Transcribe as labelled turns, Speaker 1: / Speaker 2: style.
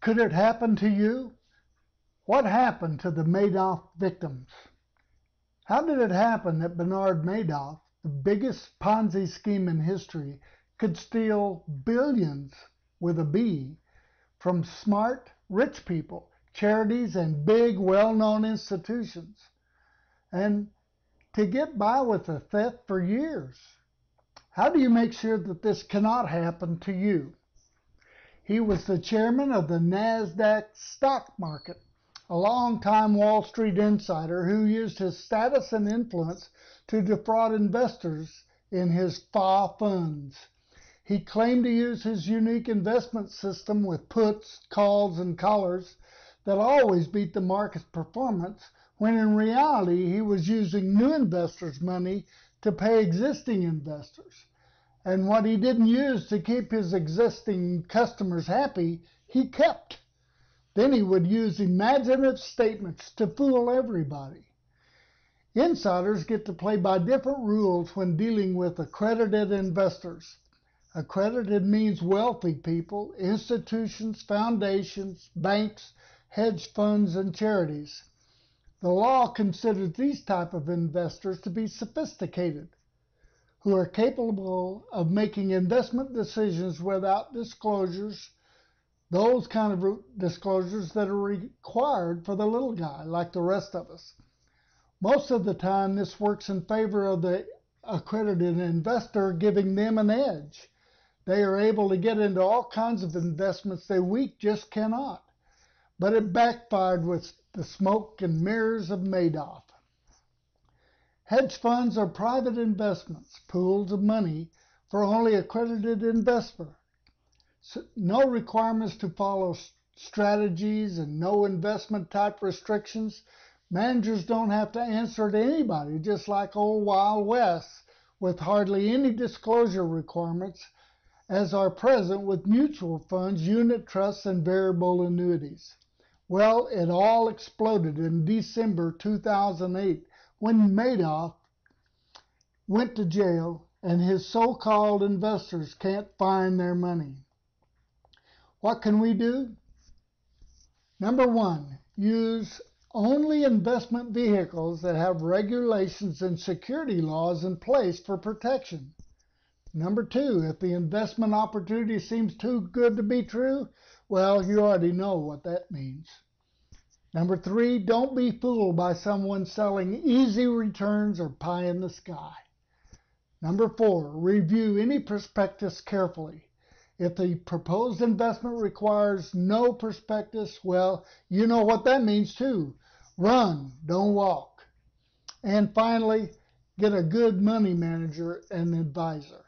Speaker 1: Could it happen to you? What happened to the Madoff victims? How did it happen that Bernard Madoff, the biggest Ponzi scheme in history, could steal billions with a B from smart, rich people, charities, and big, well-known institutions, and to get by with the theft for years? How do you make sure that this cannot happen to you? He was the chairman of the NASDAQ stock market, a long-time Wall Street insider who used his status and influence to defraud investors in his FA funds. He claimed to use his unique investment system with puts, calls, and collars that always beat the market's performance, when in reality he was using new investors' money to pay existing investors. And what he didn't use to keep his existing customers happy, he kept. Then he would use imaginative statements to fool everybody. Insiders get to play by different rules when dealing with accredited investors. Accredited means wealthy people, institutions, foundations, banks, hedge funds, and charities. The law considers these type of investors to be sophisticated, who are capable of making investment decisions without disclosures, those kind of disclosures that are required for the little guy like the rest of us. Most of the time, this works in favor of the accredited investor, giving them an edge. They are able to get into all kinds of investments the weak just cannot. But it backfired with the smoke and mirrors of Madoff. Hedge funds are private investments, pools of money for only accredited investors. No requirements to follow strategies and no investment type restrictions. Managers don't have to answer to anybody, just like old Wild West, with hardly any disclosure requirements, as are present with mutual funds, unit trusts, and variable annuities. Well, it all exploded in December 2008 when Madoff went to jail and his so-called investors can't find their money. What can we do? Number one, use only investment vehicles that have regulations and security laws in place for protection. Number two, if the investment opportunity seems too good to be true, well, you already know what that means. Number three, don't be fooled by someone selling easy returns or pie in the sky. Number four, review any prospectus carefully. If the proposed investment requires no prospectus, well, you know what that means too. Run, don't walk. And finally, get a good money manager and advisor.